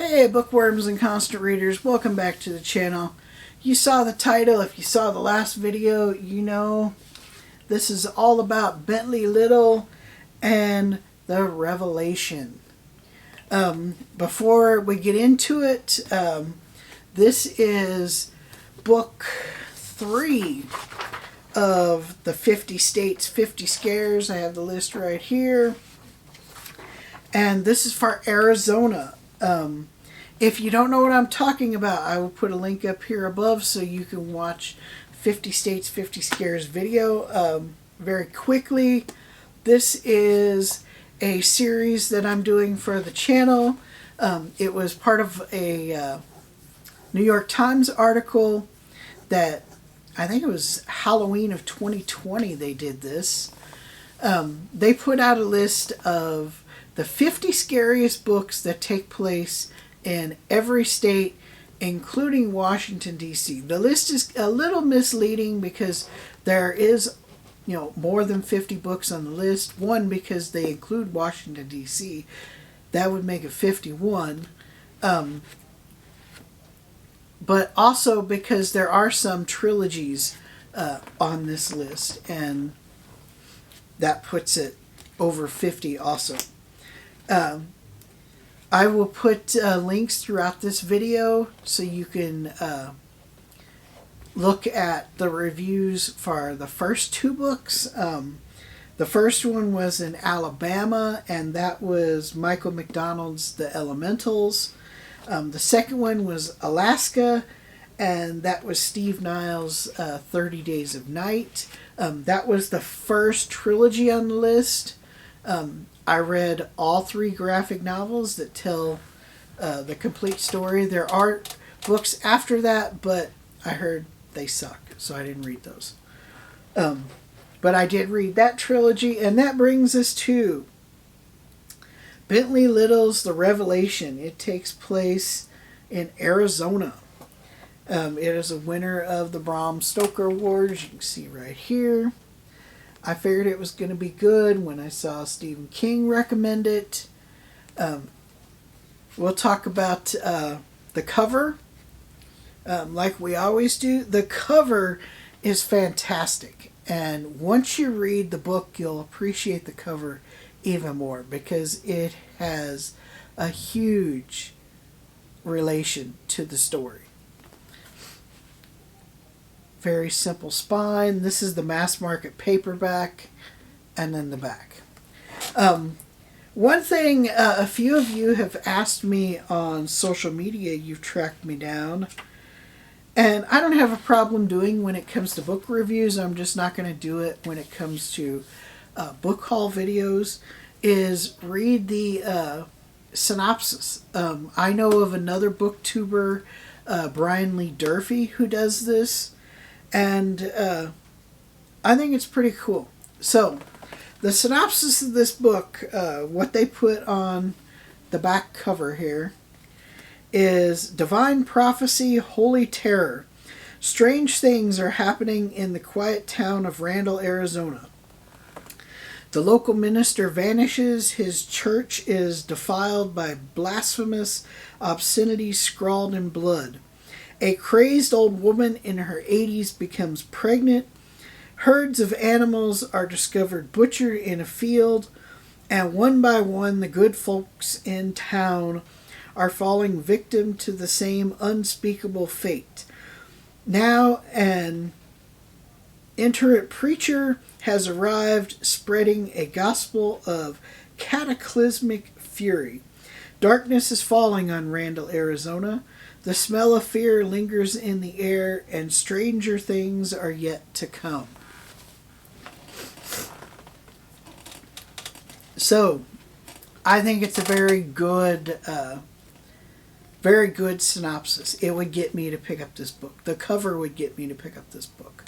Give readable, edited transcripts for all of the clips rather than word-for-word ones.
Hey bookworms and constant readers, welcome back to the channel. You saw the title. If you saw the last video, you know this is all about Bentley Little and the Revelation. Before we get into it, this is book 3 of the 50 States, 50 Scares. I have the list right here. And this is for Arizona. If you don't know what I'm talking about, I will put a link up here above so you can watch 50 States, 50 Scares video very quickly. This is a series that I'm doing for the channel. It was part of a New York Times article that I think it was Halloween of 2020 they did this. They put out a list of the 50 scariest books that take place in every state, including Washington, D.C. The list is a little misleading because there is, more than 50 books on the list. One, because they include Washington, D.C. That would make it 51. But also because there are some trilogies on this list, and that puts it over 50 also. I will put links throughout this video so you can look at the reviews for the first 2 books. The first one was in Alabama, and that was Michael McDonald's The Elementals. The second one was Alaska, and that was Steve Niles' 30 Days of Night. That was the first trilogy on the list. I read all 3 graphic novels that tell the complete story. There are books after that, but I heard they suck, so I didn't read those. But I did read that trilogy, and that brings us to Bentley Little's The Revelation. It takes place in Arizona. It is a winner of the Bram Stoker Awards. You can see right here. I figured it was going to be good when I saw Stephen King recommend it. We'll talk about the cover, like we always do. The cover is fantastic, and once you read the book, you'll appreciate the cover even more because it has a huge relation to the story. Very simple spine. This is the mass market paperback, and then the back. One thing a few of you have asked me on social media, you've tracked me down, and I don't have a problem doing when it comes to book reviews. I'm just not going to do it when it comes to book haul videos, is read the synopsis. I know of another booktuber, Brian Lee Durfee, who does this. And I think it's pretty cool. So, the synopsis of this book, what they put on the back cover here, is Divine Prophecy, Holy Terror. Strange things are happening in the quiet town of Randall, Arizona. The local minister vanishes. His church is defiled by blasphemous obscenity scrawled in blood. A crazed old woman in her 80s becomes pregnant. Herds of animals are discovered butchered in a field. And one by one, the good folks in town are falling victim to the same unspeakable fate. Now an itinerant preacher has arrived, spreading a gospel of cataclysmic fury. Darkness is falling on Randall, Arizona. The smell of fear lingers in the air, and stranger things are yet to come. So, I think it's a very good synopsis. It would get me to pick up this book. The cover would get me to pick up this book.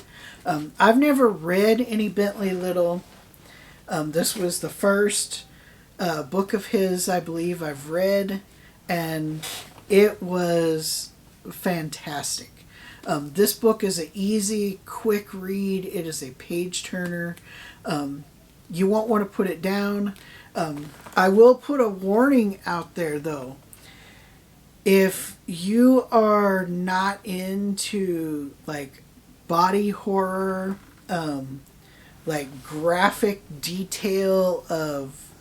I've never read any Bentley Little. This was the first book of his, I believe, I've read, and it was fantastic. This book is an easy, quick read. It is a page turner. You won't want to put it down. I will put a warning out there, though. If you are not into like body horror, like graphic detail of,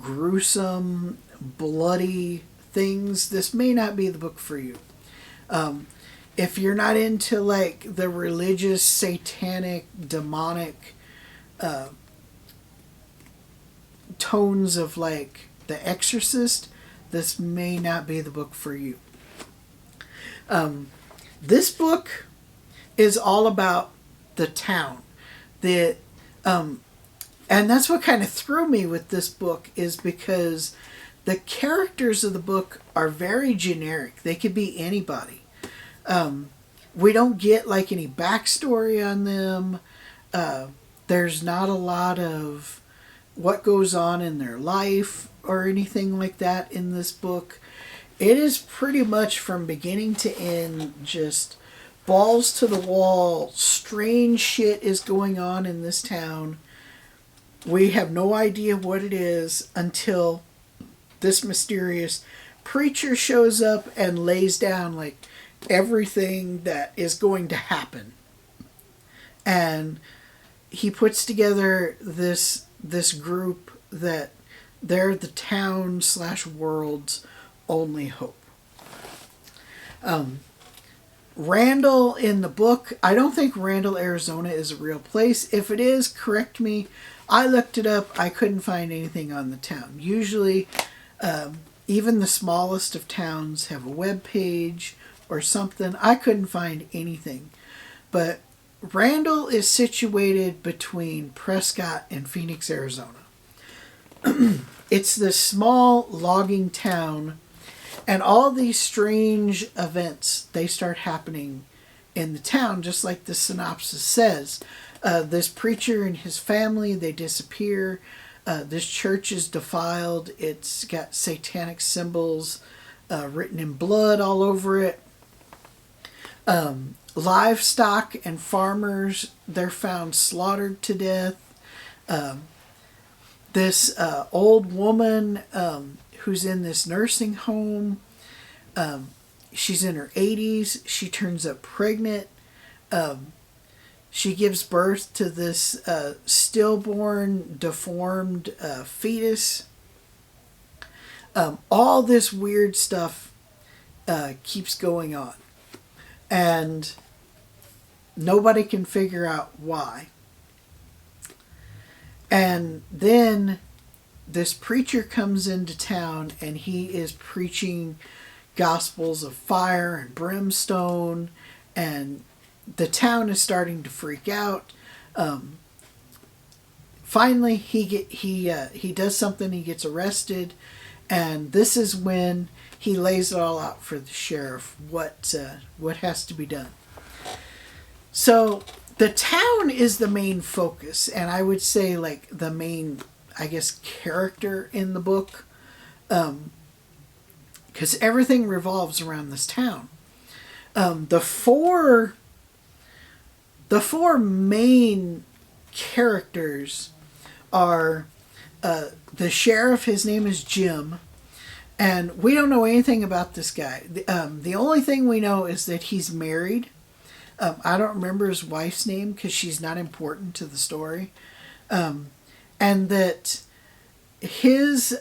gruesome, bloody things, this may not be the book for you. If you're not into like the religious, satanic, demonic tones of like The Exorcist, this may not be the book for you. This book is all about the town. And that's what kind of threw me with this book, is because the characters of the book are very generic. They could be anybody. We don't get like any backstory on them. There's not a lot of what goes on in their life or anything like that in this book. It is pretty much from beginning to end just balls to the wall. Strange shit is going on in this town. We have no idea what it is until this mysterious preacher shows up and lays down like everything that is going to happen. And he puts together this group that they're the town / world's only hope. Randall in the book, I don't think Randall, Arizona is a real place. If it is, correct me. I looked it up. I couldn't find anything on the town. Usually, even the smallest of towns have a web page or something. I couldn't find anything. But Randall is situated between Prescott and Phoenix, Arizona. It's this small logging town, and all these strange events, they start happening in the town, just like the synopsis says. This preacher and his family, they disappear. This church is defiled. It's got satanic symbols written in blood all over it. Livestock and farmers, they're found slaughtered to death. This old woman who's in this nursing home, she's in her 80s. She turns up pregnant. She gives birth to this stillborn, deformed fetus. All this weird stuff keeps going on. And nobody can figure out why. And then this preacher comes into town, and he is preaching gospels of fire and brimstone, and the town is starting to freak out. Finally, he does something. He gets arrested, and this is when he lays it all out for the sheriff what has to be done. So the town is the main focus, and I would say like the main, I guess, character in the book, because everything revolves around this town. The four main characters are the sheriff. His name is Jim, and we don't know anything about this guy. The only thing we know is that he's married. I don't remember his wife's name because she's not important to the story. And that his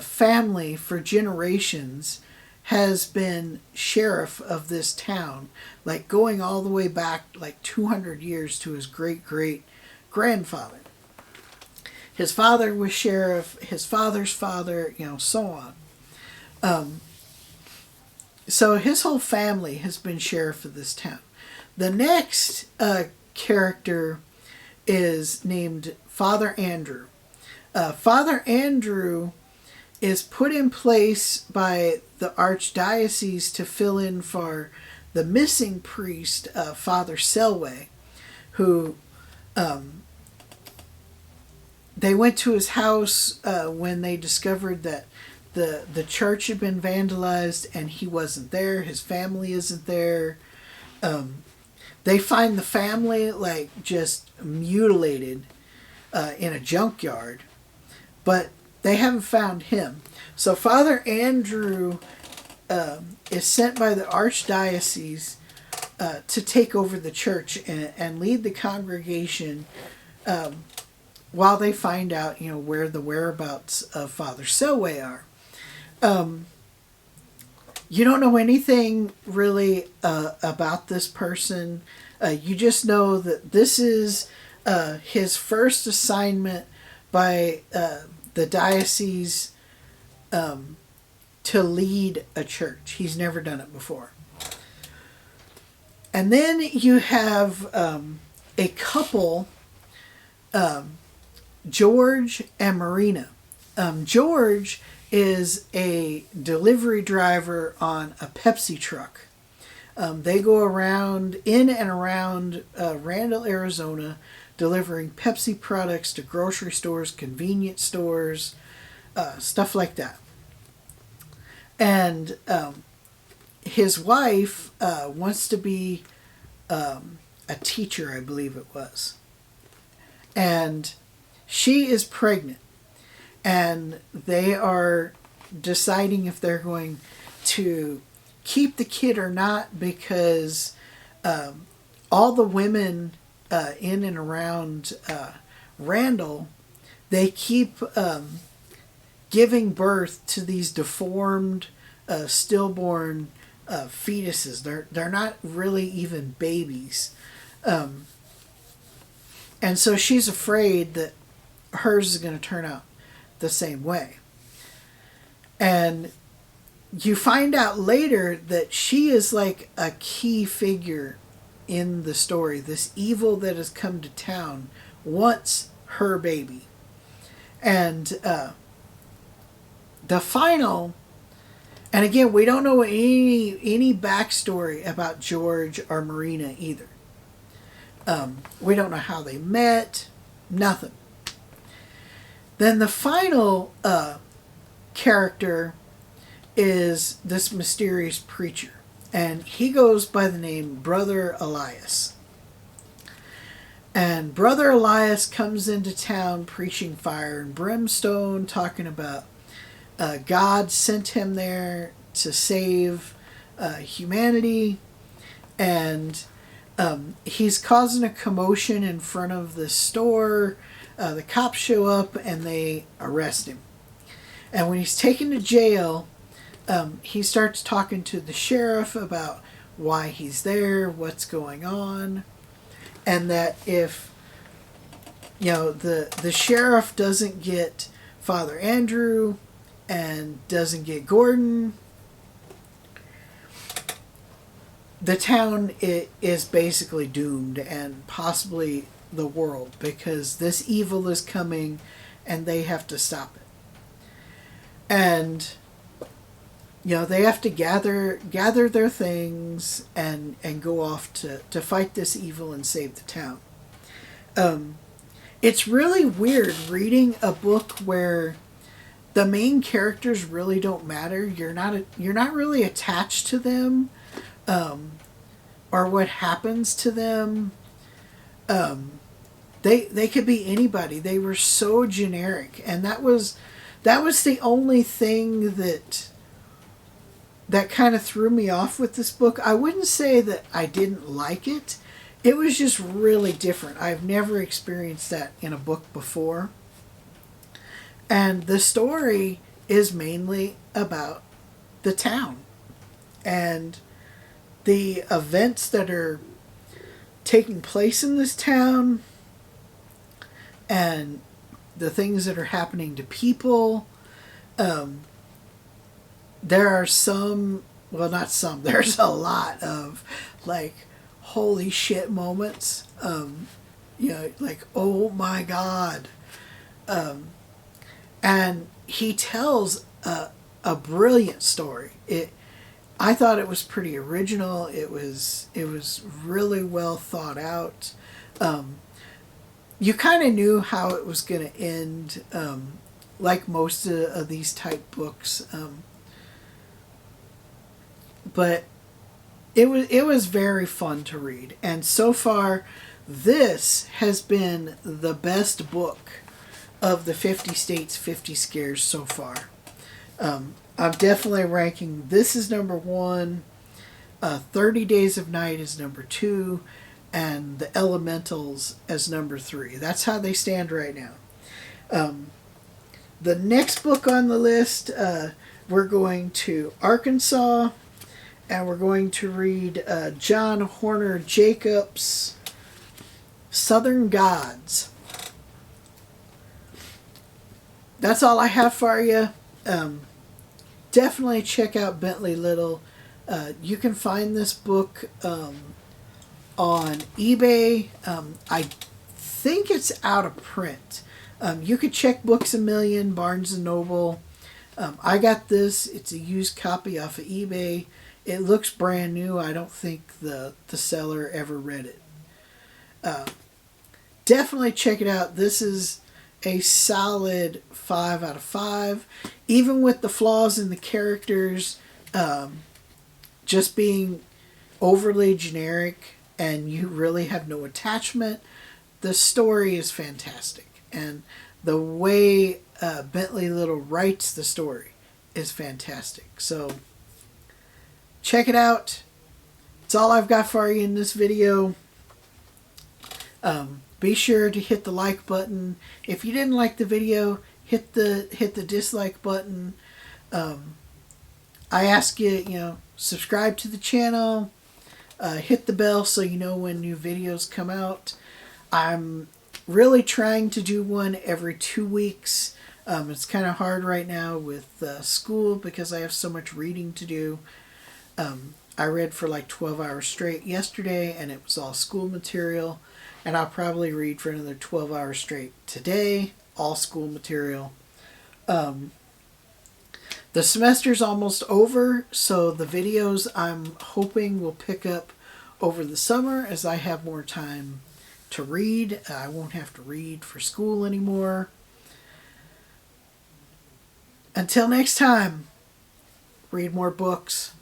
family for generations has been sheriff of this town, like going all the way back like 200 years to his great-great-grandfather. His father was sheriff, his father's father, so on. So his whole family has been sheriff of this town. The next character is named Father Andrew. Father Andrew is put in place by the archdiocese to fill in for the missing priest, Father Selway, who they went to his house when they discovered that the church had been vandalized, and he wasn't there. His family isn't there. They find the family like just mutilated in a junkyard, but they haven't found him. So Father Andrew is sent by the archdiocese to take over the church and lead the congregation while they find out, where the whereabouts of Father Selway are. You don't know anything really about this person. You just know that this is his first assignment by the diocese to lead a church. He's never done it before. And then you have a couple, George and Marina. George is a delivery driver on a Pepsi truck. They go around, in and around Randall, Arizona, delivering Pepsi products to grocery stores, convenience stores, stuff like that. And his wife wants to be a teacher, I believe it was. And she is pregnant. And they are deciding if they're going to keep the kid or not, because all the women in and around Randall, they keep giving birth to these deformed, stillborn fetuses. They're not really even babies. And so she's afraid that hers is going to turn out the same way. And you find out later that she is like a key figure in the story. This evil that has come to town wants her baby. And the final, and again, we don't know any backstory about George or Marina either. We don't know how they met, nothing. Then the final character is this mysterious preacher, and he goes by the name Brother Elias. And Brother Elias comes into town preaching fire and brimstone, talking about God sent him there to save humanity, and he's causing a commotion in front of the store. The cops show up and they arrest him. And when he's taken to jail, he starts talking to the sheriff about why he's there, what's going on, and that if the sheriff doesn't get Father Andrew and doesn't get Gordon, the town is basically doomed, and possibly the world, because this evil is coming and they have to stop it. And they have to gather their things and go off to fight this evil and save the town. It's really weird reading a book where the main characters really don't matter. You're not really attached to them, or what happens to them. They could be anybody. They were so generic, and that was the only thing that kind of threw me off with this book. I wouldn't say that I didn't like it. It was just really different. I've never experienced that in a book before. And the story is mainly about the town and the events that are taking place in this town, and the things that are happening to people. There are there's a lot of like holy shit moments. Like, oh my God. And he tells a brilliant story. I thought it was pretty original. It was really well thought out. You kind of knew how it was going to end, like most of these type books. But it was very fun to read. And so far, this has been the best book of the 50 States, 50 Scares so far. I'm definitely ranking this is number one. 30 Days of Night is number two, and The Elementals as number three. That's how they stand right now. The next book on the list, we're going to Arkansas, and we're going to read John Horner Jacobs' Southern Gods. That's all I have for you. Definitely check out Bentley Little. You can find this book on eBay. I think it's out of print. You could check Books A Million, Barnes & Noble. I got this. It's a used copy off of eBay. It looks brand new. I don't think the seller ever read it. Definitely check it out. This is a solid 5 out of 5. Even with the flaws in the characters, just being overly generic and you really have no attachment, the story is fantastic. And the way Bentley Little writes the story is fantastic. So check it out. It's all I've got for you in this video. Be sure to hit the like button. If you didn't like the video, hit the dislike button. I ask you, subscribe to the channel. Hit the bell so you know when new videos come out. I'm really trying to do one every 2 weeks. It's kind of hard right now with school because I have so much reading to do. I read for like 12 hours straight yesterday, and it was all school material. And I'll probably read for another 12 hours straight today, all school material. The semester's almost over, so the videos I'm hoping will pick up over the summer as I have more time to read. I won't have to read for school anymore. Until next time, read more books.